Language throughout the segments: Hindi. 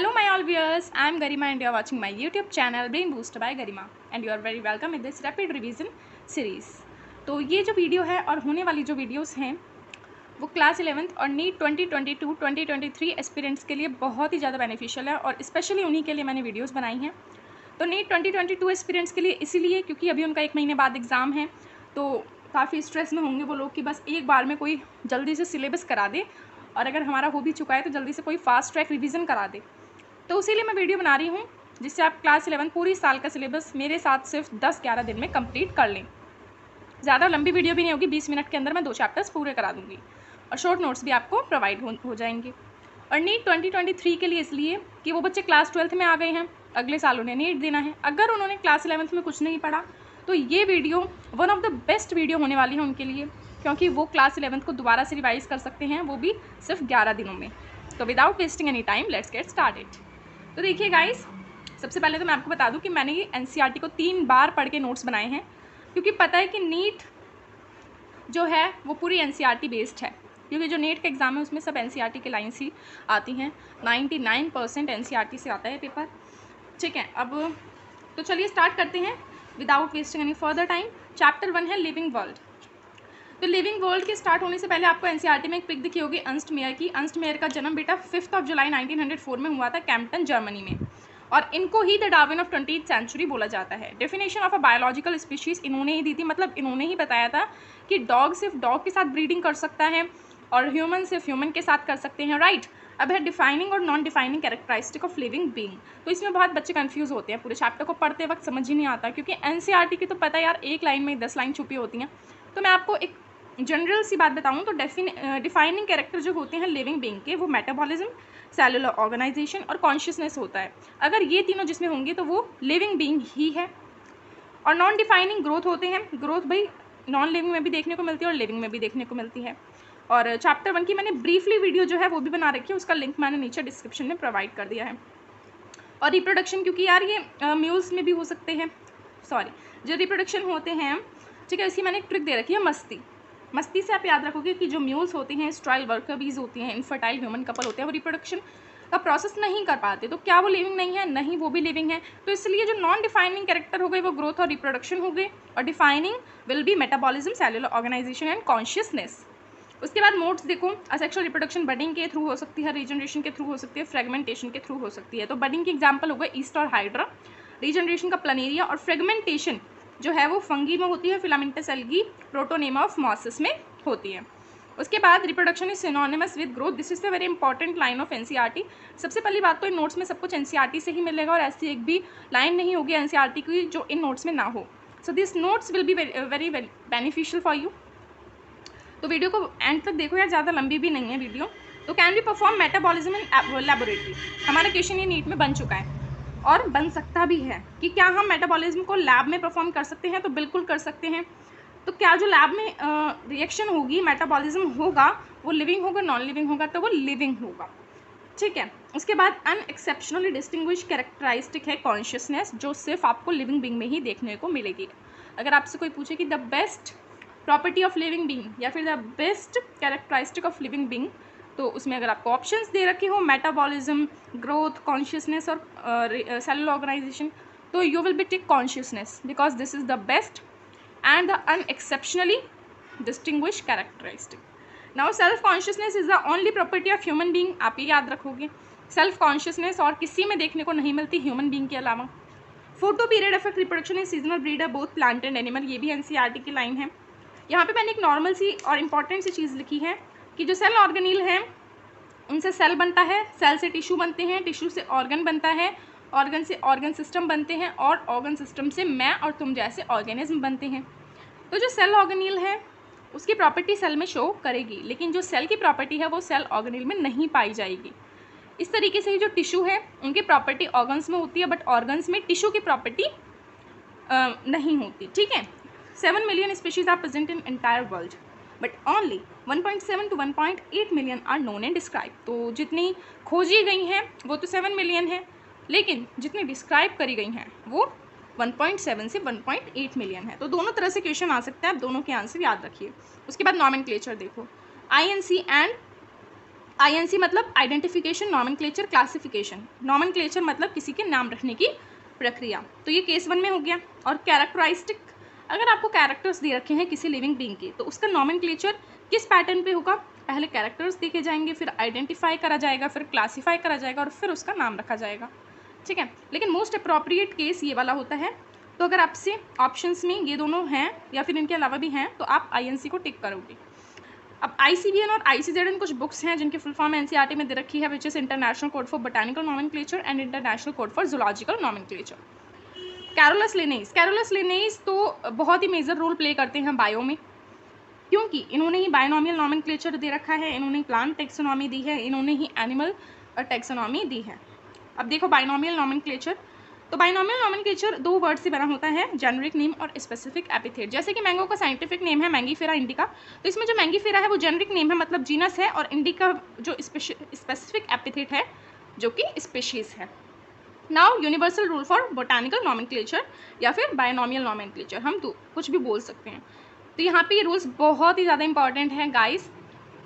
Hello my all viewers, I am Garima and you are watching my YouTube channel Brain Booster by Garima and you are very welcome in this rapid revision series। तो ये जो वीडियो है और होने वाली जो वीडियोस हैं वो क्लास 11th और नीट 2022-2023 एस्पिरेंट्स के लिए बहुत ही ज़्यादा बेनिफिशियल है और स्पेशली उन्हीं के लिए मैंने वीडियोस बनाई हैं। तो नीट 2022 एस्पिरेंट्स के लिए इसीलिए क्योंकि अभी उनका 1 महीने बाद एग्ज़ाम है, तो काफ़ी स्ट्रेस में होंगे वो लोग कि बस एक बार में कोई जल्दी से सिलेबस करा दे और अगर हमारा हो भी चुका है तो जल्दी से कोई फास्ट ट्रैक रिवीजन करा दे। तो इसीलिए मैं वीडियो बना रही हूँ जिससे आप क्लास 11 पूरी साल का सिलेबस मेरे साथ सिर्फ 10-11 दिन में कंप्लीट कर लें। ज़्यादा लंबी वीडियो भी नहीं होगी, 20 मिनट के अंदर मैं 2 चैप्टर्स पूरे करा दूँगी और शॉर्ट नोट्स भी आपको प्रोवाइड हो जाएंगे। और नीट 2023 के लिए इसलिए कि वो बच्चे क्लास 12th में आ गए हैं, अगले साल उन्हें नीट देना है। अगर उन्होंने क्लास 11th में कुछ नहीं पढ़ा तो ये video one of the best video होने वाली है उनके लिए, क्योंकि वो क्लास 11th को दोबारा से रिवाइज कर सकते हैं, वो भी सिर्फ 11 दिनों में। तो without wasting any time let's get started. तो देखिए गाइस, सबसे पहले तो मैं आपको बता दूं कि मैंने ये एनसीईआरटी को 3 बार पढ़ के नोट्स बनाए हैं, क्योंकि पता है कि नीट जो है वो पूरी एनसीईआरटी बेस्ड है, क्योंकि जो नीट का एग्ज़ाम है उसमें सब एनसीईआरटी के लाइन्स ही आती हैं। 99% एनसीईआरटी से आता है पेपर। ठीक है, अब तो चलिए स्टार्ट करते हैं without wasting any further time. Chapter 1 है लिविंग वर्ल्ड। तो लिविंग वर्ल्ड के स्टार्ट होने से पहले आपको एनसीईआरटी में एक पिक दिखी होगी अर्नस्ट मेयर की। अर्नस्ट मेयर का जन्म बेटा 5 जुलाई 1904 में हुआ था कैम्पटन जर्मनी में, और इनको ही the Darwin of 20th century बोला जाता है। Definition of a biological species इन्होंने ही दी थी, मतलब इन्होंने ही बताया था कि डॉग सिर्फ डॉग के साथ ब्रीडिंग कर सकता है और ह्यूमन सिर्फ ह्यूमन के साथ कर सकते हैं, राइट। अब है डिफाइनिंग और non defining characteristic of living being. तो इसमें बहुत बच्चे कंफ्यूज होते हैं, पूरे चैप्टर को पढ़ते वक्त समझ ही नहीं आता, क्योंकि एनसीईआरटी की तो पता है यार, एक लाइन में 10 लाइन छुपी होती हैं। तो मैं आपको एक जनरल सी बात बताऊं तो डिफाइनिंग कैरेक्टर जो होते हैं लिविंग बीइंग के, वो मेटाबॉलिज्म, सेलुलर ऑर्गेनाइजेशन और कॉन्शियसनेस होता है। अगर ये तीनों जिसमें होंगे तो वो लिविंग बीइंग ही है। और नॉन डिफाइनिंग ग्रोथ होते हैं। ग्रोथ भाई नॉन लिविंग में भी देखने को मिलती है और लिविंग में भी देखने को मिलती है। और चैप्टर 1 की मैंने ब्रीफली वीडियो जो है वो भी बना रखी है, उसका लिंक मैंने नीचे डिस्क्रिप्शन में प्रोवाइड कर दिया है। और रिप्रोडक्शन, क्योंकि यार ये म्यूल्स में भी हो सकते हैं, सॉरी जो रिप्रोडक्शन होते हैं, ठीक है, इसकी मैंने एक ट्रिक दे रखी है, मस्ती से आप याद रखोगे कि जो म्यूल्स होती हैं, स्ट्राइल वर्कर बीज होती हैं, इनफर्टाइल ह्यूमन कपल होते हैं, वो रिप्रोडक्शन का प्रोसेस नहीं कर पाते। तो क्या वो लिविंग नहीं है? नहीं, वो भी लिविंग है। तो इसलिए जो नॉन डिफाइनिंग कैरेक्टर हो गए वो ग्रोथ और रिप्रोडक्शन हो गए, और defining will be metabolism, cellular organisation and consciousness. उसके बाद मोड्स देखो, असेक्सुअल रिप्रोडक्शन बडिंग के थ्रू हो सकती है, रीजनरेशन के थ्रू हो सकती है, फ्रेगमेंटेशन के थ्रू हो सकती है। तो बडिंग की एग्जाम्पल हो गए ईस्ट और हाइड्रा, रीजनरेशन का प्लानेरिया, और फ्रेगमेंटेशन जो है वो फंगी में होती है, filamentous algae, protonema of mosses में होती है। उसके बाद reproduction is synonymous with growth. This is the very important line of NCERT. सबसे पहली बात तो इन नोट्स में सब कुछ एनसीईआरटी से ही मिलेगा और ऐसी एक भी लाइन नहीं होगी एनसीईआरटी की जो इन नोट्स में ना हो। So this notes will be very beneficial for you. तो वीडियो को एंड तक देखो यार, ज़्यादा लंबी भी नहीं है वीडियो। तो can be perform metabolism in laboratory. हमारा क्वेश्चन ये नीट में बन चुका है और बन सकता भी है कि क्या हम मेटाबॉलिज्म को लैब में परफॉर्म कर सकते हैं? तो बिल्कुल कर सकते हैं। तो क्या जो लैब में रिएक्शन होगी, मेटाबॉलिज्म होगा, वो लिविंग होगा, नॉन लिविंग होगा? तो वो लिविंग होगा, ठीक है। उसके बाद अनएक्सेप्शनली डिस्टिंग्विश कैरेक्टरिस्टिक है कॉन्शियसनेस, जो सिर्फ आपको लिविंग बीइंग में ही देखने को मिलेगी। अगर आपसे कोई पूछे कि the best property of living being या फिर the best characteristic of living being, तो उसमें अगर आपको ऑप्शंस दे रखे हो मेटाबॉलिज्म, ग्रोथ, कॉन्शियसनेस और सेलुलर ऑर्गेनाइजेशन, तो you will be take consciousness because this is the best and the unexceptionally distinguished characteristic. Now self consciousness is the only property of human being. आप ये याद रखोगे, सेल्फ कॉन्शियसनेस और किसी में देखने को नहीं मिलती ह्यूमन बीइंग के अलावा। Photo period affect reproduction is seasonal breeder both plant and animal, ये भी एनसीईआरटी की लाइन है। यहाँ पे मैंने एक नॉर्मल सी और इंपॉर्टेंट सी चीज़ लिखी है कि जो सेल ऑर्गेनील हैं उनसे सेल बनता है, सेल से टिश्यू बनते हैं, टिश्यू से ऑर्गन बनता है, ऑर्गन से ऑर्गन सिस्टम बनते हैं, और ऑर्गन सिस्टम से मैं और तुम जैसे ऑर्गेनिज्म बनते हैं। तो जो सेल ऑर्गेनील है उसकी प्रॉपर्टी सेल में शो करेगी, लेकिन जो सेल की प्रॉपर्टी है वो सेल ऑर्गेनील में नहीं पाई जाएगी। इस तरीके से ही जो टिश्यू है उनकी प्रॉपर्टी ऑर्गन्स में होती है, बट ऑर्गन्स में टिश्यू की प्रॉपर्टी नहीं होती, ठीक है। 7 million species are present in entire world, but only 1.7 to 1.8 million are known and describe. तो जितनी खोजी गई हैं वो तो 7 मिलियन है, लेकिन जितनी डिस्क्राइब करी गई हैं वो 1.7 से 1.8 मिलियन है। तो दोनों तरह से क्वेश्चन आ सकता है, आप दोनों के आंसर याद रखिए। उसके बाद नॉमेनक्लेचर देखो, INC एंड INC मतलब आइडेंटिफिकेशन, नॉमेनक्लेचर, क्लासिफिकेशन। नॉमेनक्लेचर मतलब किसी के नाम रखने की प्रक्रिया। तो ये केस 1 में हो गया। और कैरेक्टरिस्टिक, अगर आपको कैरेक्टर्स दे रखे हैं किसी लिविंग बीइंग के, तो उसका नॉमेनक्लेचर किस पैटर्न पे होगा? पहले कैरेक्टर्स देखे जाएंगे, फिर आइडेंटिफाई करा जाएगा, फिर क्लासीफाई करा जाएगा और फिर उसका नाम रखा जाएगा। ठीक है, लेकिन मोस्ट अप्रोप्रिएट केस ये वाला होता है। तो अगर आपसे ऑप्शंस में ये दोनों हैं या फिर इनके अलावा भी हैं तो आप INC को टिक करोगे। अब ICBN और ICZN कुछ बुक्स हैं जिनकी फुल फॉर्म NCERT में दे रखी है, which is international code for botanical nomenclature and international code for zoological nomenclature. Carolus Linnaeus, Carolus Linnaeus तो बहुत ही मेजर रोल प्ले करते हैं बायो में, क्योंकि इन्होंने ही बायोनॉमियल नॉमेनक्लेचर दे रखा है, इन्होंने प्लांट टेक्सोनॉमी दी है, इन्होंने ही एनिमल टेक्सोनॉमी दी है। अब देखो बायोनॉमियल नॉमेनक्लेचर, तो बायोनॉमियल नॉमेनक्लेचर 2 वर्ड से बना होता है, जेनरिक नेम और स्पेसिफिक एपिथेट। जैसे कि मैंगो का साइंटिफिक नेम है मैंगीफेरा इंडिका, तो इसमें जो मैंगीफेरा है वो जेनरिक नेम है मतलब जीनस है, और इंडिका जो स्पेसिफिक एपिथेट है जो कि स्पेशीज़ है। Now universal rule for botanical nomenclature या फिर बायोनॉमियल नॉमेनक्लेचर, हम तो कुछ भी बोल सकते हैं। तो यहाँ पे ये रूल्स बहुत ही ज़्यादा इंपॉर्टेंट हैं गाइस,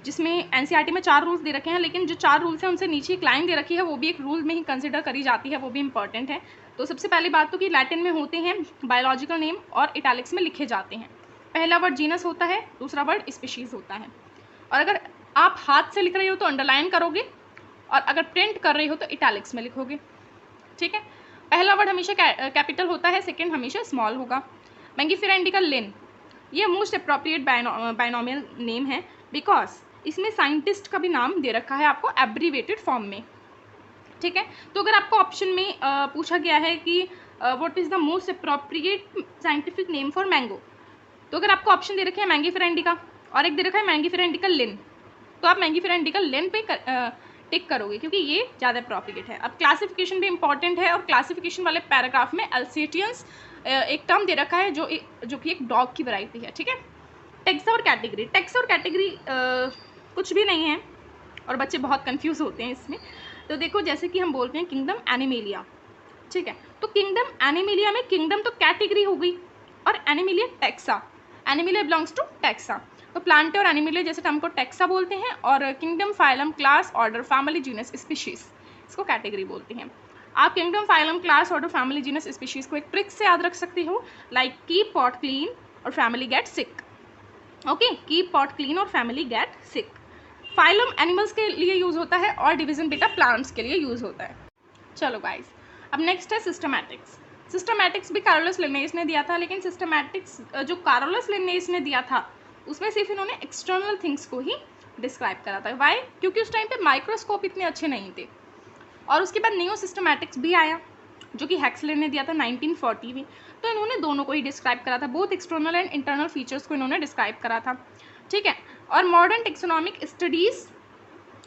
जिसमें NCERT में 4 रूल्स दे रखे हैं, लेकिन जो 4 रूल्स हैं उनसे नीचे एक लाइन दे रखी है, वो भी एक रूल में ही कंसिडर करी जाती है, वो भी इंपॉर्टेंट है। तो सबसे पहली बात तो कि लैटिन में होते हैं बायोलॉजिकल नेम और इटैलिक्स में लिखे जाते हैं। पहला वर्ड जीनस होता है, दूसरा वर्ड स्पीशीज़ होता है। और अगर आप हाथ से लिख रहे हो तो अंडरलाइन करोगे, और अगर प्रिंट कर रहे हो तो इटैलिक्स में लिखोगे। ठीक है, पहला वर्ड हमेशा कैपिटल होता है, सेकेंड हमेशा स्मॉल होगा। मैंगीफेरा इंडिका लिन, ये मोस्ट अप्रोप्रिएट बायोनॉमियल नेम है बिकॉज इसमें साइंटिस्ट का भी नाम दे रखा है आपको एब्रीवेटेड फॉर्म में। ठीक है, तो अगर आपको ऑप्शन में पूछा गया है कि what is the most appropriate scientific name for mango, तो अगर आपको ऑप्शन दे रखे हैं मैंगीफेरा इंडिका और एक दे रखा है मैंगीफेरा इंडिका लिन, तो आप मैंगीफेरा इंडिका लिन पे टिक करोगे क्योंकि ये ज़्यादा अप्रोप्रिएट है। अब क्लासिफिकेशन भी इंपॉर्टेंट है, और क्लासिफिकेशन वाले पैराग्राफ में अल्सेटियंस एक टर्म दे रखा है जो कि एक डॉग की वैरायटी है। ठीक है, टेक्सा और कैटेगरी, टेक्सा और कैटेगरी कुछ भी नहीं है और बच्चे बहुत कंफ्यूज होते हैं इसमें। तो देखो जैसे कि हम बोलते हैं किंगडम एनिमेलिया, ठीक है, तो किंगडम एनिमेलिया में किंगडम तो कैटेगरी हो गई और Animalia taxa, Animalia belongs to taxa. तो प्लांटे और एनिमेलिया जैसे टर्म को टेक्सा बोलते हैं, और kingdom, phylum, class, order, family, genus, species, इसको कैटेगरी बोलते हैं। आप kingdom, phylum, class, order, family, genus, species को एक ट्रिक से याद रख सकते हो, लाइक कीप पॉट क्लीन और family get sick. Okay, keep pot clean और फैमिली गेट सिक। फाइलम एनिमल्स के लिए यूज होता है और डिवीजन बेटा प्लांट्स के लिए यूज होता है। चलो गाइस, अब नेक्स्ट है सिस्टमैटिक्स। सिस्टमैटिक्स भी कार्लोस लिनेइस ने दिया था, लेकिन सिस्टमैटिक्स जो कार्लोस लिनेइस ने दिया था उसमें सिर्फ इन्होंने एक्सटर्नल थिंग्स को ही डिस्क्राइब करा था। वाई? क्योंकि उस टाइम पे माइक्रोस्कोप इतने अच्छे नहीं थे। और उसके बाद नियो सिस्टमैटिक्स भी आया जो कि हैक्सले ने दिया था 1940 में, तो इन्होंने दोनों को ही डिस्क्राइब करा था, both external and internal features को इन्होंने डिस्क्राइब करा था। ठीक है, और मॉडर्न टेक्सोनॉमिक स्टडीज़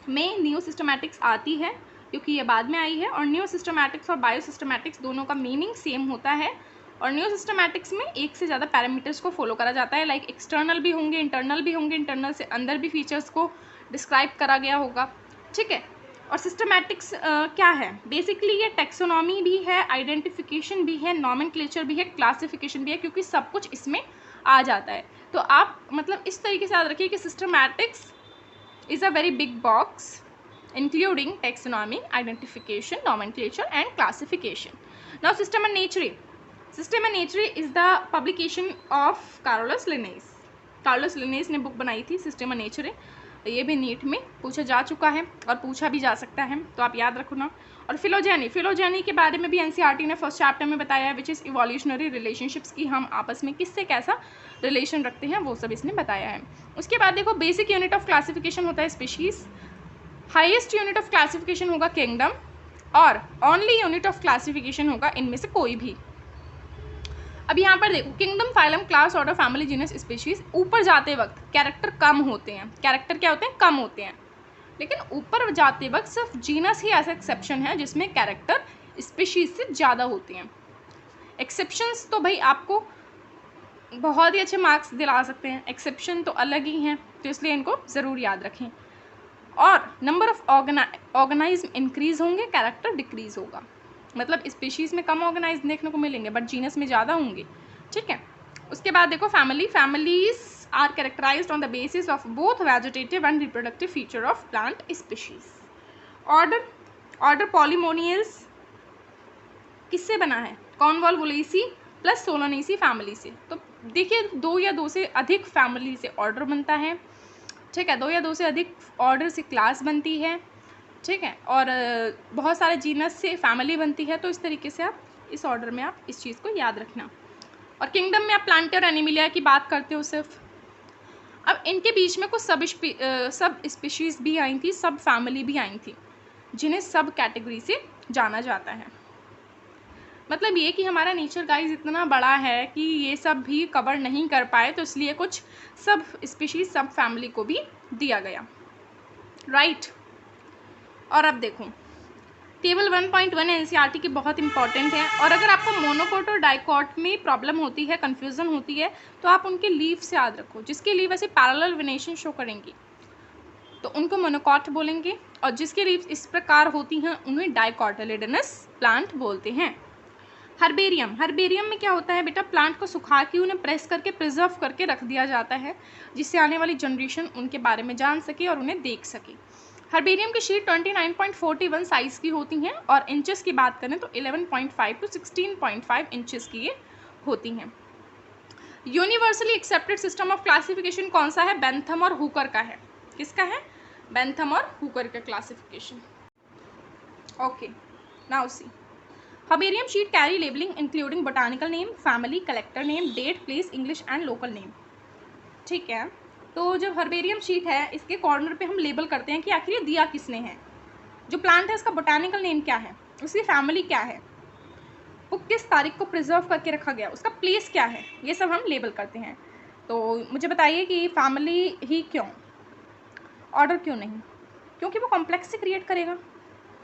में नियो सिस्टमैटिक्स आती है क्योंकि ये बाद में आई है, और नियो सिस्टमैटिक्स और बायो सिस्टमैटिक्स दोनों का मीनिंग सेम होता है। और नियो सिस्टमैटिक्स में एक से ज़्यादा पैरामीटर्स को फॉलो करा जाता है, लाइक एक्सटर्नल भी होंगे, इंटरनल भी होंगे, इंटरनल से अंदर भी फीचर्स को डिस्क्राइब करा गया होगा। ठीक है, और सिस्टमैटिक्स क्या है? बेसिकली ये टेक्सोनॉमी भी है, आइडेंटिफिकेशन भी है, नॉमेनक्लेचर भी है, क्लासिफिकेशन भी है, क्योंकि सब कुछ इसमें आ जाता है। तो आप मतलब इस तरीके से याद रखिए कि systematics is a very big box including taxonomy, identification, nomenclature and classification. Now system and nature. System and nature is the publication of Carolus Linnaeus. Carolus Linnaeus ने बुक बनाई थी सिस्टम एंड नेचर। ये भी नीट में पूछा जा चुका है और पूछा भी जा सकता है, तो आप याद रखो ना। और फिलोजेनी, फिलोजेनी के बारे में भी एनसीईआरटी ने फर्स्ट चैप्टर में बताया है, विच इज़ इवोल्यूशनरी रिलेशनशिप्स की हम आपस में किससे कैसा रिलेशन रखते हैं, वो सब इसने बताया है। उसके बाद देखो बेसिक यूनिट ऑफ क्लासिफिकेशन होता है species, highest unit of classification होगा किंगडम, और ओनली यूनिट ऑफ क्लासिफिकेशन होगा इनमें से कोई भी। अब यहाँ पर देखो kingdom, phylum, class, order, family, genus, species, ऊपर जाते वक्त कैरेक्टर कम होते हैं। कैरेक्टर क्या होते हैं? कम होते हैं। लेकिन ऊपर जाते वक्त सिर्फ जीनस ही ऐसा एक्सेप्शन है जिसमें कैरेक्टर स्पीशीज से ज़्यादा होते हैं। एक्सेप्शंस तो भाई आपको बहुत ही अच्छे मार्क्स दिला सकते हैं, एक्सेप्शन तो अलग ही हैं, तो इसलिए इनको ज़रूर याद रखें। और नंबर ऑफ ऑर्गेनाइज्म इंक्रीज होंगे, कैरेक्टर डिक्रीज होगा। मतलब स्पीशीज़ में कम ऑर्गेनाइज देखने को मिलेंगे बट जीनस में ज़्यादा होंगे। ठीक है, उसके बाद देखो family, families are characterised on the basis of both vegetative and reproductive feature of plant species. Order Polemoniales किससे बना है? कॉन्वोल्वुलेसी प्लस सोलानेसी फैमिली से। तो देखिए 2 या 2 से अधिक फैमिली से ऑर्डर बनता है, ठीक है, 2 या 2 से अधिक ऑर्डर से क्लास बनती है, ठीक है, और बहुत सारे जीनस से फैमिली बनती है। तो इस तरीके से आप इस ऑर्डर में आप इस चीज़ को याद रखना। और किंगडम में आप प्लांटा और एनिमिलिया की बात करते हो सिर्फ। अब इनके बीच में कुछ सब स्पीशीज़ भी आई थी, सब फैमिली भी आई थी, जिन्हें सब कैटेगरी से जाना जाता है। मतलब ये कि हमारा नेचर गाइस इतना बड़ा है कि ये सब भी कवर नहीं कर पाए, तो इसलिए कुछ सब स्पीशीज़ सब फैमिली को भी दिया गया, राइट। और अब देखो टेबल 1.1 एनसीईआरटी की बहुत इंपॉर्टेंट है। और अगर आपको मोनोकोट और डाइकोट में प्रॉब्लम होती है, कन्फ्यूज़न होती है, तो आप उनके लीव्स याद रखो। जिसकी लीव ऐसे पैरेलल वेनेशन शो करेंगी तो उनको मोनोकोट बोलेंगे, और जिसकी लीव्स इस प्रकार होती हैं उन्हें डाइकोटिलिडनस प्लांट बोलते हैं। हर्बेरियम में क्या होता है बेटा? प्लांट को सुखा के उन्हें प्रेस करके प्रिजर्व करके रख दिया जाता है, जिससे आने वाली जनरेशन उनके बारे में जान सके और उन्हें देख सके। हर्बेरियम की शीट 29.41 साइज़ की होती हैं, और इंचेस की बात करें तो 11.5 to 16.5 इंचेस की ये होती हैं। Universally accepted system of classification कौन सा है? बेंथम और हुकर का है। किसका है? बेंथम और हुकर का classification. Okay, now see herbarium sheet carry labelling including botanical name, family, collector name, date, place, English and local name, ठीक है। तो जब हर्बेरियम शीट है, इसके कॉर्नर पे हम लेबल करते हैं कि आखिर ये दिया किसने है। जो प्लांट है उसका बोटानिकल नेम क्या है, उसकी फैमिली क्या है, वो किस तारीख को प्रिजर्व करके रखा गया, उसका प्लेस क्या है, ये सब हम लेबल करते हैं। तो मुझे बताइए कि फैमिली ही क्यों, ऑर्डर क्यों नहीं? क्योंकि वो कॉम्प्लेक्स से क्रिएट करेगा,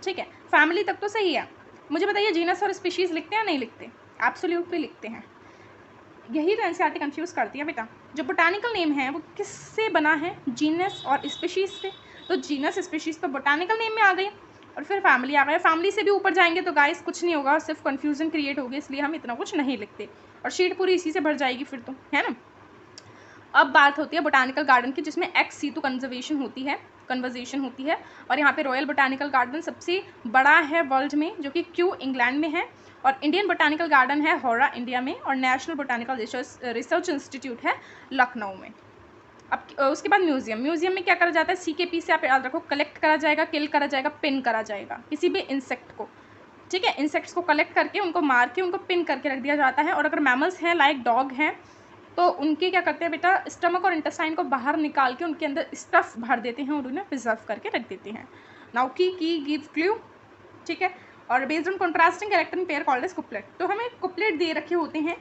ठीक है। फैमिली तक तो सही है। मुझे बताइए जीनस और स्पीशीज़ लिखते हैं या नहीं लिखते? एब्सोल्युटली लिखते हैं। यही तो एनसीईआरटी कंफ्यूज करती है बेटा। जो बोटानिकल नेम है वो किससे बना है? जीनस और स्पीशीज़ से। तो जीनस स्पीशीज़ तो बोटानिकल नेम में आ गई, और फिर फैमिली आ गया। फैमिली से भी ऊपर जाएंगे तो गाइस कुछ नहीं होगा, सिर्फ कन्फ्यूजन क्रिएट होगी, इसलिए हम इतना कुछ नहीं लिखते, और शीट पूरी इसी से भर जाएगी फिर तो, है ना। अब बात होती है बोटानिकल गार्डन की, जिसमें एक्स सीटू कन्वर्जेशन होती है, और यहाँ पे रॉयल बोटानिकल गार्डन सबसे बड़ा है वर्ल्ड में, जो कि क्यू इंग्लैंड में है, और इंडियन बोटानिकल गार्डन है हौरा इंडिया में, और नेशनल बोटानिकल रिसर्च इंस्टीट्यूट है लखनऊ में। अब उसके बाद म्यूजियम में क्या करा जाता है? CKP से आप याद रखो, कलेक्ट करा जाएगा, किल करा जाएगा, पिन करा जाएगा किसी भी इंसेक्ट को, ठीक है। इंसेक्ट्स को कलेक्ट करके उनको मार के उनको पिन करके रख दिया जाता है। और अगर मैमल्स हैं लाइक डॉग हैं तो उनके क्या करते हैं बेटा? स्टमक और इंटेस्टाइन को बाहर निकाल के उनके अंदर स्टफ भर देते हैं और उन्हें प्रिजर्व करके रख देते हैं। नाउ की गिव क्लू, ठीक है। और based on contrasting character pair called as couplet. तो हमें कुपलेट दे रखे होते हैं,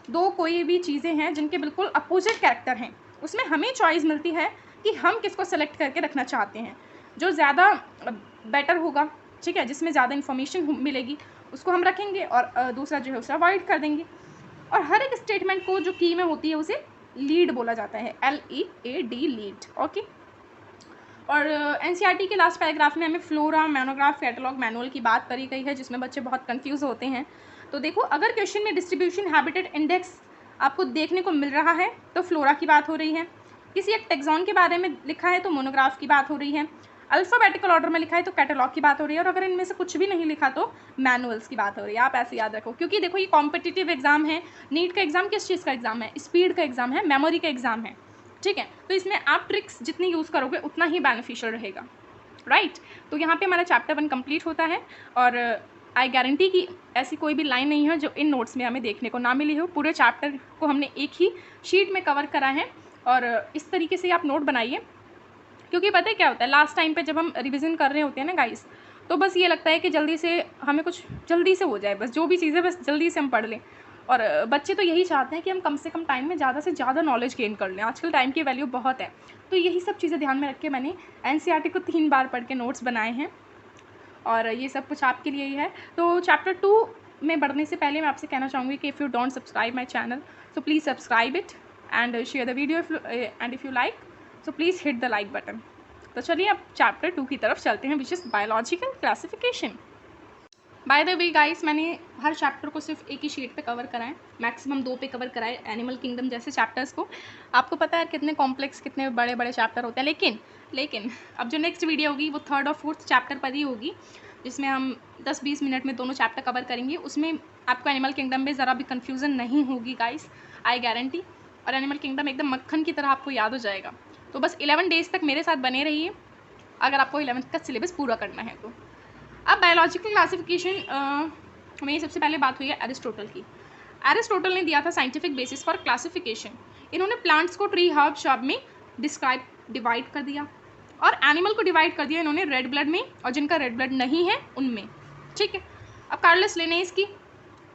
दो कोई भी चीज़ें हैं जिनके बिल्कुल अपोजिट कैरेक्टर हैं, उसमें हमें चॉइस मिलती है कि हम किसको सेलेक्ट करके रखना चाहते हैं। जो ज़्यादा बेटर होगा, ठीक है, जिसमें ज़्यादा इन्फॉर्मेशन मिलेगी उसको हम रखेंगे, और दूसरा जो है उसे अवॉइड कर देंगे। और हर एक स्टेटमेंट को जो की में होती है उसे लीड बोला जाता है, LEAD, लीड, ओके। और एनसीईआरटी के लास्ट पैराग्राफ में हमें फ्लोरा, मोनोग्राफ, कैटलॉग, मैनुअल की बात करी गई है, जिसमें बच्चे बहुत कंफ्यूज होते हैं। तो देखो, अगर क्वेश्चन में डिस्ट्रीब्यूशन हैबिटेट इंडेक्स आपको देखने को मिल रहा है तो फ्लोरा की बात हो रही है, किसी एक टेक्सॉन के बारे में लिखा है तो मोनोग्राफ की बात हो रही है, अल्फ़ाबेटिकल ऑर्डर में लिखा है तो कैटलॉग की बात हो रही है, और अगर इनमें से कुछ भी नहीं लिखा तो मैनुअल्स की बात हो रही है। आप ऐसे याद रखो, क्योंकि देखो ये कॉम्पिटिटिव एग्जाम है। नीट का एग्जाम किस चीज़ का एग्जाम है? स्पीड का एग्जाम है, मेमोरी का एग्जाम है, ठीक है। तो इसमें आप ट्रिक्स जितनी यूज़ करोगे उतना ही बेनिफिशियल रहेगा, राइट। तो यहाँ पे हमारा चैप्टर 1 कंप्लीट होता है, और आई गारंटी कि ऐसी कोई भी लाइन नहीं है जो इन नोट्स में हमें देखने को ना मिली हो। पूरे चैप्टर को हमने एक ही शीट में कवर करा है, और इस तरीके से आप नोट बनाइए, क्योंकि पता है क्या होता है, लास्ट टाइम पे जब हम रिवीजन कर रहे होते हैं ना गाइस, तो बस ये लगता है कि जल्दी से हमें कुछ जल्दी से हो जाए, बस जो भी चीज़ें बस जल्दी से हम पढ़ लें। और बच्चे तो यही चाहते हैं कि हम कम से कम टाइम में ज़्यादा से ज़्यादा नॉलेज गेन कर लें। आजकल टाइम की वैल्यू बहुत है, तो यही सब चीज़ें ध्यान में रख के मैंने एनसीईआरटी को 3 बार पढ़ के नोट्स बनाए हैं, और ये सब कुछ आपके लिए ही है। तो चैप्टर 2 में बढ़ने से पहले मैं आपसे कहना चाहूँगी कि if you don't subscribe my channel so please subscribe it and share the video, and if you like so please hit the like button. तो चलिए अब चैप्टर 2 की तरफ चलते हैं, which is biological classification. By the way guys, मैंने हर चैप्टर को सिर्फ एक ही शीट पे कवर कराएं, मैक्सिमम 2 पे कवर कराए एनिमल किंगडम जैसे चैप्टर्स को। आपको पता है कितने कॉम्प्लेक्स, कितने बड़े बड़े चैप्टर होते हैं, लेकिन अब जो नेक्स्ट वीडियो होगी वो 3rd और 4th चैप्टर पर ही होगी, जिसमें हम 10-20 मिनट में दोनों चैप्टर कवर करेंगे। उसमें आपको एनिमल किंगडम में ज़रा भी कन्फ्यूज़न नहीं होगी गाइस, आई गारंटी। और एनिमल किंगडम एकदम मक्खन की तरह आपको याद हो जाएगा। तो बस 11 डेज़ तक मेरे साथ बने रहिए अगर आपको 11th का सिलेबस पूरा करना है तो। अब बायोलॉजिकल क्लासिफिकेशन में सबसे पहले बात हुई है एरिस्टोटल की। एरिस्टोटल ने दिया था साइंटिफिक बेसिस फॉर क्लासिफिकेशन। इन्होंने प्लांट्स को ट्री, हर्ब, शब में डिवाइड कर दिया, और एनिमल को डिवाइड कर दिया इन्होंने रेड ब्लड में और जिनका रेड ब्लड नहीं है उनमें। ठीक है, अब कार्लस लिनेस की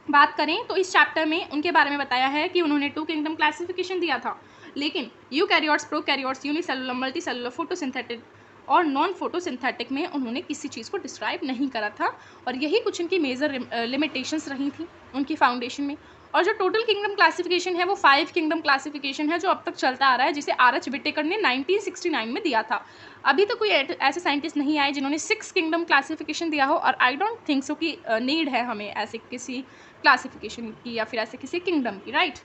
बात करें तो इस चैप्टर में उनके बारे में बताया है कि उन्होंने 2 किंगडम क्लासिफिकेशन दिया था, लेकिन eukaryotes, prokaryotes, unicellular, multicellular, photosynthetic और नॉन फोटोसिंथेटिक में उन्होंने किसी चीज़ को डिस्क्राइब नहीं करा था, और यही कुछ इनकी मेजर लिमिटेशंस रही थी उनकी फाउंडेशन में। और जो टोटल किंगडम क्लासिफिकेशन है वो 5 किंगडम क्लासिफिकेशन है, जो अब तक चलता आ रहा है, जिसे R.H. विटेकर ने 1969 में दिया था। अभी तो कोई ऐसे साइंटिस्ट नहीं आए जिन्होंने 6 किंगडम क्लासिफिकेशन दिया हो, और आई डोंट थिंक सो कि नीड है हमें ऐसे किसी क्लासिफिकेशन की या फिर ऐसे किसी किंगडम की, राइट।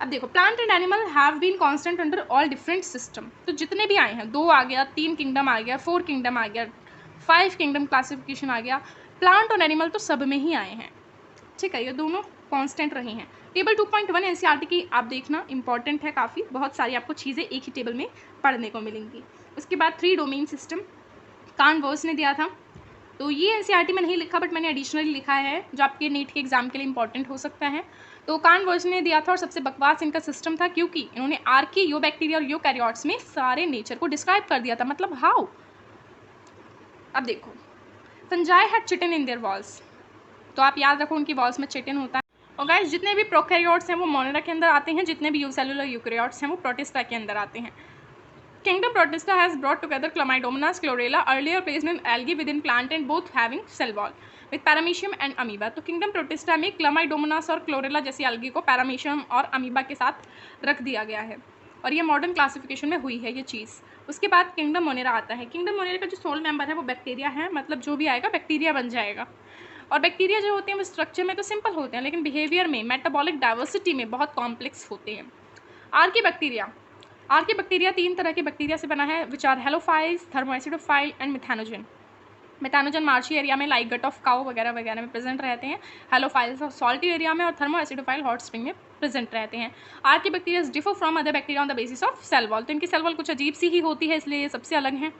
अब देखो, plant and animal have been constant under all different system. तो जितने भी आए हैं, 2 आ गया, 3 किंगडम आ गया, 4 किंगडम आ गया, 5 किंगडम क्लासिफिकेशन आ गया, प्लांट और एनिमल तो सब में ही आए हैं। ठीक है, ये दोनों कांस्टेंट रहे हैं। टेबल 2.1 एनसीईआरटी की आप देखना, इंपॉर्टेंट है काफ़ी, बहुत सारी आपको चीज़ें एक ही टेबल में पढ़ने को मिलेंगी। उसके बाद 3 डोमेन सिस्टम कानवर्स ने दिया था। तो ये एनसीईआरटी में नहीं लिखा, बट मैंने एडिशनली लिखा है, जो आपके नीट के एग्जाम के लिए इंपॉर्टेंट हो सकता है। तो कानवर्स ने दिया था, और सबसे बकवास इनका सिस्टम था, क्योंकि इन्होंने आर्की, यो बैक्टीरिया और यो कैरियोट्स में सारे नेचर को डिस्क्राइब कर दिया था। मतलब हाउ? अब देखो, fungi had chitin in their walls, तो आप याद रखो उनकी वॉल्स में चिटिन होता है। और गाइस, जितने भी प्रोकैरियोट्स हैं वो मोनेरा के अंदर आते हैं, जितने भी यूसेलुलर यूकैरियोट्स हैं वो प्रोटिस्टा के अंदर आते हैं। Kingdom Protista has brought together Chlamydomonas, Chlorella, earlier placed in algae within plant and both having cell wall, with Paramecium and Amoeba। तो Kingdom Protista में Chlamydomonas और Chlorella जैसी algae को Paramecium और Amoeba के साथ रख दिया गया है, और ये मॉडर्न क्लासिफिकेशन में हुई है ये चीज़। उसके बाद किंगडम मोनेरा आता है। किंगडम मोनेरा का जो सोल मेंबर है वो बैक्टीरिया है, मतलब जो भी आएगा बैक्टीरिया बन जाएगा। और बैक्टीरिया जो होते हैं वो स्ट्रक्चर में तो सिंपल होते हैं, लेकिन बिहेवियर में, मेटाबॉलिक डाइवर्सिटी में बहुत कॉम्प्लेक्स होते हैं। आर्की बैक्टीरिया 3 तरह के बैक्टीरिया से बना है, which are halophiles, thermoacidophile and methanogen. Methanogen marshy area में, लाइक गट ऑफ काउ वगैरह वगैरह में प्रेजेंट रहते हैं। हेलोफाइल्स और सॉल्टी एरिया में, और थर्मोएसिडोफाइल हॉट स्प्रिंग में प्रेजेंट रहते हैं। Archaebacteria differ from other bacteria on the basis of cell wall. तो इनकी सेल वॉल कुछ अजीब सी ही होती है, इसलिए ये सबसे अलग हैं।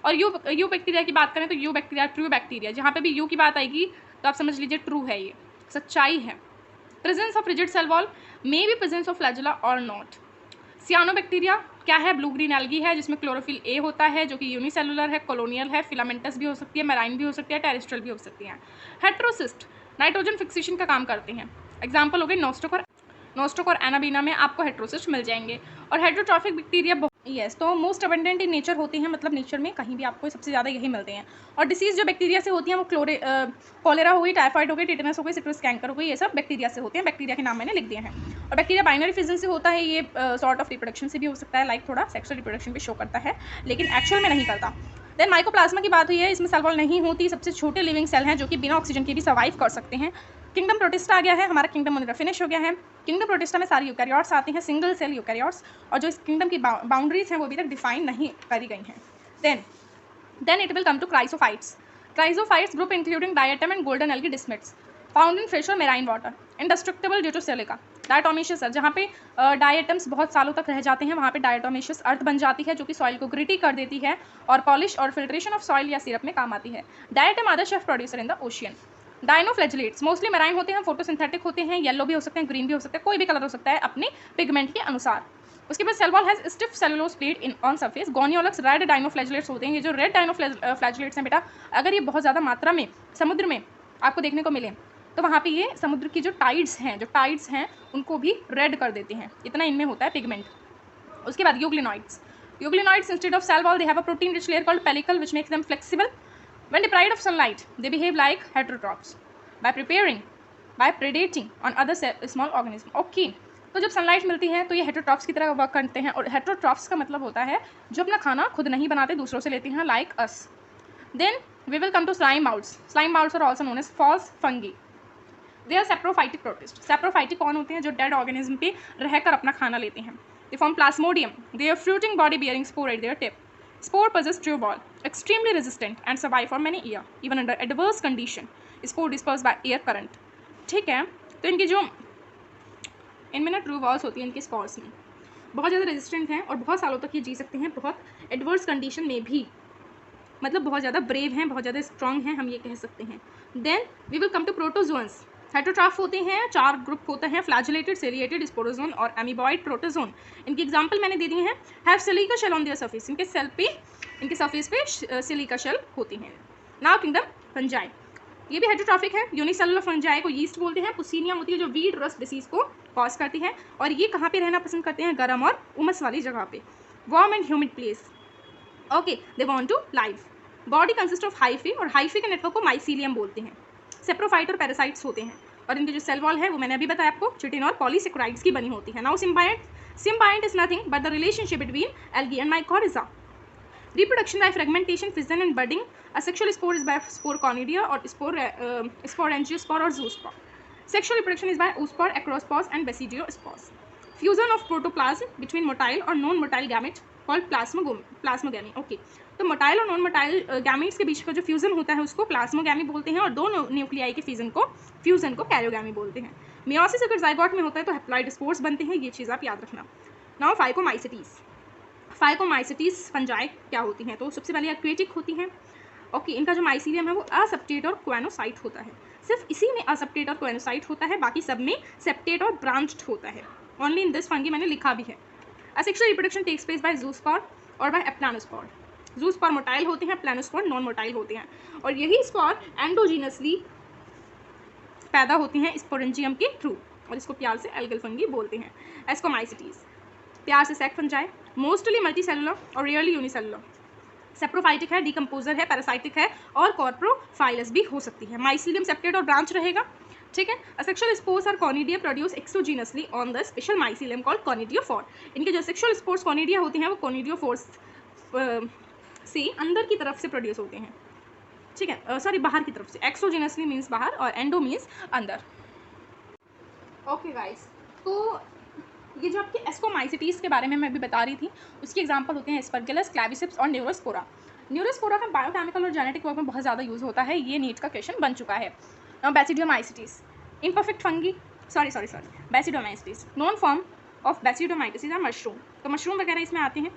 और यू बैक्टीरिया की बात करें तो यू बैक्टीरिया ट्रू बैक्टीरिया, जहाँ पे भी यू की बात आएगी तो आप समझ लीजिए ट्रू है, ये सच्चाई है। Presence of rigid cell wall, may be presence of flagella और नॉट। सियानोबैक्टीरिया क्या है? ब्लू ग्रीन एल्गी है, जिसमें क्लोरोफिल ए होता है, जो कि यूनिसेलुलर है, कॉलोनियल है, फिलामेंटस भी हो सकती है, मैराइन भी हो सकती है, टेरेस्ट्रियल भी हो सकती है। हेट्रोसिस्ट नाइट्रोजन फिक्सेशन का काम करते हैं। एग्जाम्पल हो गए नोस्टोक और एनाबीना में आपको हेट्रोसिस्ट मिल जाएंगे। और हेट्रोट्रॉफिक बैक्टीरिया यस, तो मोस्ट अबंडेंट इन नेचर होती हैं, मतलब नेचर में कहीं भी आपको सबसे ज़्यादा यही मिलते हैं। और डिसीज़ जो बैक्टीरिया से होती हैं वो कॉलेरा हो गई, टाइफाइड हो गई, टिटनस हो गई, सिट्रस कैंकर हो गई, ये सब बैक्टीरिया से होते हैं। बैक्टीरिया के नाम मैंने लिख दिए हैं। और बैक्टीरिया बाइनरी फिजन से होता है, ये सॉर्ट ऑफ रिप्रोडक्शन से भी हो सकता है, लाइक थोड़ा सेक्सुअल रिप्रोडक्शन भी शो करता है, लेकिन एक्चुअल में नहीं करता। देन माइकोप्लाज्मा की बात हुई है, इसमें सेल वॉल नहीं होती, सबसे छोटे लिविंग सेल हैं जो कि बिना ऑक्सीजन के भी सर्वाइव कर सकते हैं। किंगडम प्रोटिस्टा आ गया है, हमारा किंगडम मोनेरा फिनिश हो गया है। किंगडम प्रोटिस्टा में सारे यूकैरियोट्स आते हैं, सिंगल सेल यूकैरियोट्स, और जो इस किंगडम की बाउंड्रीज हैं वो अभी तक डिफाइन नहीं करी गई हैं। Then it will come to chrysophytes. Chrysophytes group including diatom and golden algae desmids, found in fresh और marine water. Indestructible due to silica. Diatomaceous, जहाँ पे डायटम्स बहुत सालों तक रह जाते हैं, वहाँ पे डायटोमेशियस अर्थ बन जाती है, जो कि सॉइल को ग्रिटी कर देती है और पॉलिश और फिल्ट्रेशन ऑफ सॉइल या सिरप में काम आती है। Diatom are the chief producer in the ocean. Dinoflagellates mostly marine होते हैं, फोटोसिंथेटिक होते हैं, येलो भी हो सकते हैं, ग्रीन भी हो सकते हैं, कोई भी कलर हो सकता है अपने पिगमेंट के अनुसार। उसके बाद cell wall has stiff cellulose plate in on surface. Gonyaulax red dinoflagellates होते हैं। ये जो रेड डाइनोफ्लैजिलेट्स हैं बेटा, अगर ये बहुत ज़्यादा मात्रा में समुद्र में आपको देखने को मिले तो वहाँ पे ये समुद्र की जो टाइड्स हैं उनको भी रेड कर देते हैं, इतना इनमें होता है पिगमेंट। उसके बाद euglenoids instead of cell wall they have a protein rich layer called pellicle which makes them flexible. When deprived of sunlight, they behave like heterotrophs by predating on other small organisms. Okay, तो जब सनलाइट मिलती है तो ये हेटेरोट्रॉफ्स की तरह वर्क करते हैं, और हेटेरोट्रॉफ्स का मतलब होता है जो अपना खाना खुद नहीं बनाते, दूसरों से लेते हैं, like us. Then We will come to slime moulds. Slime moulds are also known as false fungi. They are saprophytic protists. Saprophytic कौन होते हैं? जो डेड ऑर्गेनिज्म पे रहकर अपना खाना लेते हैं. They form plasmodium. They are fruiting body bearing spore at their tip. Spore possess true ball, extremely resistant and survive for many years, even under adverse condition. Spore dispersed by air current. ठीक है, तो इनकी जो इनमें ना ट्रू बॉल्स होती हैं इनके स्पॉर्स में, बहुत ज़्यादा रेजिस्टेंट हैं और बहुत सालों तक ये जी सकते हैं, बहुत एडवर्स कंडीशन में भी, मतलब बहुत ज़्यादा ब्रेव हैं, बहुत ज़्यादा स्ट्रॉन्ग हैं, हम ये कह सकते हैं. Then we will come to protozoans. Heterotroph होते हैं, 4 ग्रुप होता है, फ्लैजिलेटेड, सेलिएटेड, स्पोरोजोन और एमीबॉइड प्रोटोजोन. इनकी एग्जांपल मैंने दे दी हैं. Have silica shell on their surface. इनके सेल पे, इनके सरफेस पे सिलिका शेल होती हैं. Now kingdom fungi. ये भी हेटरोट्रॉफिक है. यूनिसेलुलर फंजाई को यीस्ट बोलते हैं. पुसीनिया होती है जो वीड रस्ट डिसीज को कॉज करती है और ये कहाँ पे रहना पसंद करते हैं? गर्म और उमस वाली जगह पे. Warm and humid place. Okay, they want to live. Body consist of hyphae और हाइफे के नेटवर्क को माइसीलियम बोलते हैं. सेप्रोफाइट और पैरासाइट्स होते हैं और इनकी जो सेल वॉल है वो मैंने अभी बताया आपको, चिटिन और पॉलीसेक्राइड्स की बनी होती है. Now symbiont is nothing but the relationship between algae and mycorrhiza. Reproduction by fragmentation, fission and budding. Asexual spore is by spore conidia or spore angiosperm or zoospore. Sexual reproduction is by oospore, acrospores and basidiospores. Fusion of protoplasm between motile or non-motile gamete called plasmogamy. Okay, तो मोटाइल और नॉन मोटाइल गैमीट्स के बीच का जो फ्यूजन होता है उसको प्लाज्मोगैमी बोलते हैं और दो न्यूक्लियाई के फ्यूजन को कैरियोगैमी बोलते हैं. मियोसिस अगर जाइगोट में होता है तो हैप्लॉइड स्पोर्स बनते हैं. ये चीज़ आप याद रखना. Now phycomycetes. फाइकोमाइसिटीज फंजाई क्या होती हैं? तो सबसे पहले एक्वेटिक होती हैं. ओके, इनका जो माइसीलियम है वो असप्टेट और क्वेनोसाइट होता है. सिर्फ इसी में असप्टेट और क्वेनोसाइट होता है, बाकी सब में सेप्टेट और ब्रांच्ड होता है. ओनली इन दिस फंगी मैंने लिखा भी है. Asexual reproduction takes place by zoospore और बाय एप्लानोस्पोर. जूस्पोर मोटाइल होते हैं, प्लानोस्पोर नॉन मोटाइल होते हैं और यही स्पोर एंडोजीनसली पैदा होती हैं स्पोरेंजियम के थ्रू और इसको प्यार से एल्गल फंगी बोलते हैं. एस्कोमाइसिटीज प्यार से सेक फंजाई. मोस्टली मल्टी सेलुलर और रियरली यूनिसेलुलर. सेप्रोफाइटिक है, डिकम्पोजर है, पैरासाइटिक है और कॉर्प्रोफाइलस भी हो सकती है. माइसीलियम सेप्टेट और ब्रांच रहेगा. ठीक है. Asexual spores are conidia produce exogenously on the special mycelium called conidiophore. इनके जो सेक्सुअल स्पोर्स कॉनिडिया होते हैं वो कॉनिडियोफोर्स से अंदर की तरफ से प्रोड्यूस होते हैं. ठीक है, सॉरी बाहर की तरफ से. एक्सोजीनसली मीन्स बाहर और एंडो मीन्स अंदर. ओके गाइस, तो ये जो आपके एस्कोमाइसिटीज़ के बारे में मैं अभी बता रही थी उसकी एग्जांपल होते हैं एस्परगिलस, क्लैविसिप्स और न्यूरोस्पोरा. न्यूरोस्पोरा का बायोकेमिकल और जेनेटिक वर्क में बहुत ज़्यादा यूज़ होता है. ये नीट का क्वेश्चन बन चुका है. Basidiomycetes imperfect fungi, sorry basidiomycetes. Known form of basidiomycetes are mushroom. तो मशरूम वगैरह इसमें आते हैं.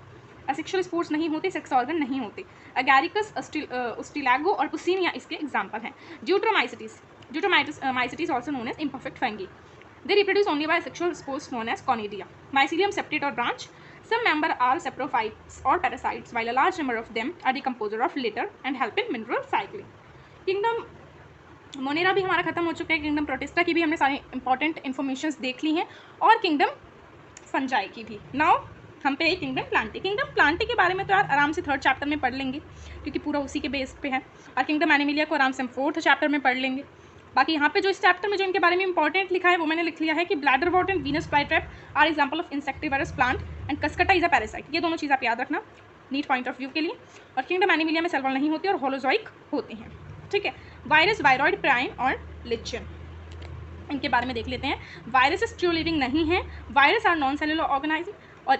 असेक्सुअल स्पोर्स नहीं होते, सेक्स ऑर्गन नहीं होते. अगैरिकस, उस्टिलागो और पुसीनिया इसके एग्जाम्पल हैं. Deuteromycetes also known as imperfect fungi. They reproduce only by sexual spores known as conidia. Mycelium septate or branch. Some member are saprophytes or parasites, while a large number of them are decomposer of litter and help in mineral cycling. Kingdom Monera भी हमारा खत्म हो चुका है. किंगडम प्रोटिस्टा की भी हमने सारी इंपॉर्टेंट इन्फॉर्मेशंस देख ली हैं और किंगडम फंजाई की भी. नाउ हम पे किंगडम प्लांटे. किंगडम प्लांटे के बारे में तो यार आराम से 3rd चैप्टर में पढ़ लेंगे क्योंकि पूरा उसी के बेस पे है. और किंगडम एनिमिलिया को आराम से हम 4th चैप्टर में पढ़ लेंगे. बाकी यहाँ पे जो इस चैप्टर में जो इनके बारे में इंपॉर्टेंट लिखा है वो मैंने लिख लिया है कि bladderwort and Venus flytrap are example of insectivorous plant and Cuscuta is a parasite. ये दोनों चीज़ आप याद रखना नीट पॉइंट ऑफ व्यू के लिए. और किंगडम एनिमिलिया में सेल वॉल नहीं होती और होलोजोइक होते हैं. ठीक है. वायरस, वायरॉइड, प्राइन और लिचन, इनके बारे में देख लेते हैं. वायरसेस ट्रू लिविंग नहीं है. Virus are non cellular organism और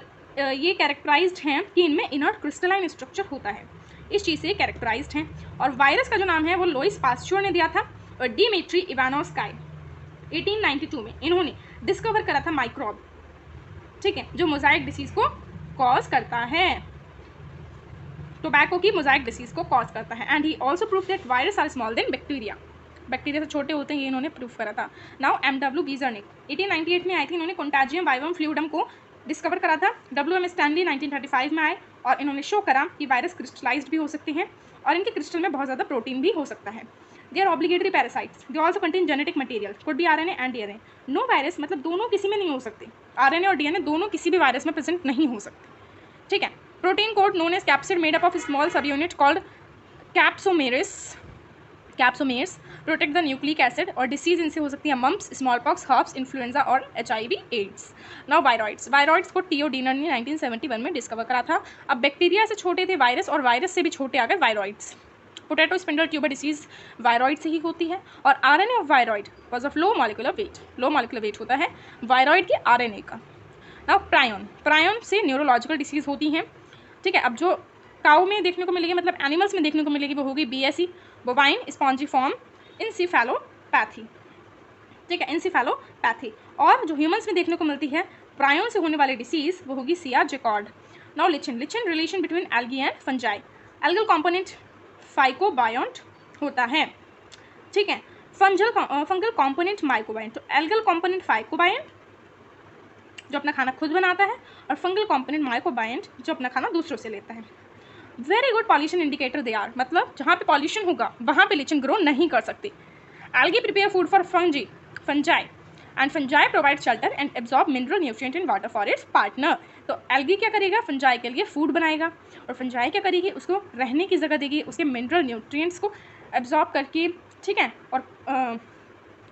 ये कैरेक्टराइज्ड हैं कि इनमें इनर्ट क्रिस्टलाइन स्ट्रक्चर होता है. इस चीज़ से कैरेक्टराइज्ड हैं. और वायरस का जो नाम है वो लोइस पास्चर ने दिया था और डिमिट्री इवानोव्स्काई 1892 में इन्होंने डिस्कवर करा था माइक्रोब. ठीक है, जो मोजाइक डिसीज को कॉज करता है, टोबैको की मोजाइक डिसीज को कॉज करता है. And he also prove that virus are small than bacteria. Bacteria से छोटे होते हैं, ये इन्होंने प्रूव करा था. Now M.W. बीजरनिक 1898 में आई थी. इन्होंने कॉन्टाजियम वाइवम फ्लूइडम को डिस्कवर करा था. W.M. स्टैनली 1935 में आए और इन्होंने शो करा कि वायरस क्रिस्टलाइज्ड भी हो सकते हैं और इनके क्रिस्टल में बहुत ज़्यादा प्रोटीन भी हो सकता है. They are obligatory parasites. They also contain genetic material. Could be RNA and DNA. No virus मतलब दोनों किसी में नहीं हो सकते. RNA और DNA दोनों किसी भी वायरस में प्रेजेंट नहीं हो सकते. ठीक है. Protein code known as capsid made up of small sub unit called capsomeres protect the nucleic acid और डिसीज इनसे हो सकती है mumps, small pox, herbs, influenza और HIV एड्स. नाउ वायरॉइड्स को टीओ डीनर ने 1971 में डिस्कवर करा था. अब बैक्टीरिया से छोटे थे वायरस और वायरस से भी छोटे आ गए viroids. Potato spindle tuber disease viroid से ही होती है, और RNA of viroid was of low molecular weight, low molecular weight होता है वायरॉइड के आरएनए का। नाउ प्रायन से न्यूरोलॉजिकल डिसीज़ होती हैं, ठीक है। अब जो काऊ में देखने को मिलेगी, मतलब एनिमल्स में देखने को मिलेगी, वो होगी BSE, बोवाइन स्पॉन्जिफॉर्म इंसेफेलोपैथी, ठीक है, इंसेफेलोपैथी। और जो ह्यूमंस में देखने को मिलती है प्रायन से होने वाली डिसीज़, वो होगी Siya jacquard. Now lichen relation between algae and fungi, algal component phycobiont होता है, ठीक है। फंगल कॉम्पोनेंट माइकोबायोंट, तो एल्गल कॉम्पोनेंट फाइकोबायोंट जो अपना खाना खुद बनाता है, और फंगल कॉम्पोनेंट माइकोबायोंट जो अपना खाना दूसरों से लेता है। Very good pollution indicator they are, मतलब जहाँ पे पॉल्यूशन होगा वहाँ पे लिचन ग्रो नहीं कर सकती। Algae prepare food for fungi and fungi provide shelter and absorb mineral nutrient in water for its partner. तो एल्गी क्या करेगा, फंजाई के लिए फूड बनाएगा, और फंजाई क्या करेगी, उसको रहने की जगह देगी, उसके मिनरल न्यूट्रिएंट्स को एब्जॉर्ब करके, ठीक है, और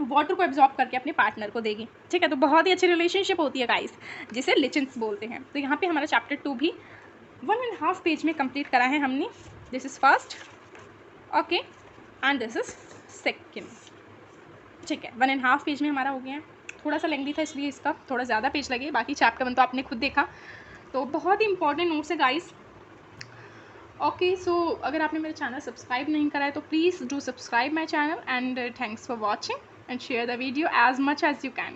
वाटर को एब्जॉर्ब करके अपने पार्टनर को देगी, ठीक है। तो बहुत ही अच्छी रिलेशनशिप होती है गाइस, जिसे लिचन्स बोलते हैं। तो यहाँ पे हमारा चैप्टर 2 भी 1.5 पेज में कंप्लीट करा है हमने। This is first, okay, and this is second, ठीक है। 1.5 पेज में हमारा हो गया है। थोड़ा सा लेंथी था इसलिए इसका थोड़ा ज़्यादा पेज लगे, बाकी चैप्टर 1 तो आपने खुद देखा। तो बहुत ही इंपॉर्टेंट नोट्स है गाइस। ओके, सो अगर आपने मेरा चैनल सब्सक्राइब नहीं करा है तो please do subscribe my channel, and thanks for watching, and share the video as much as you can.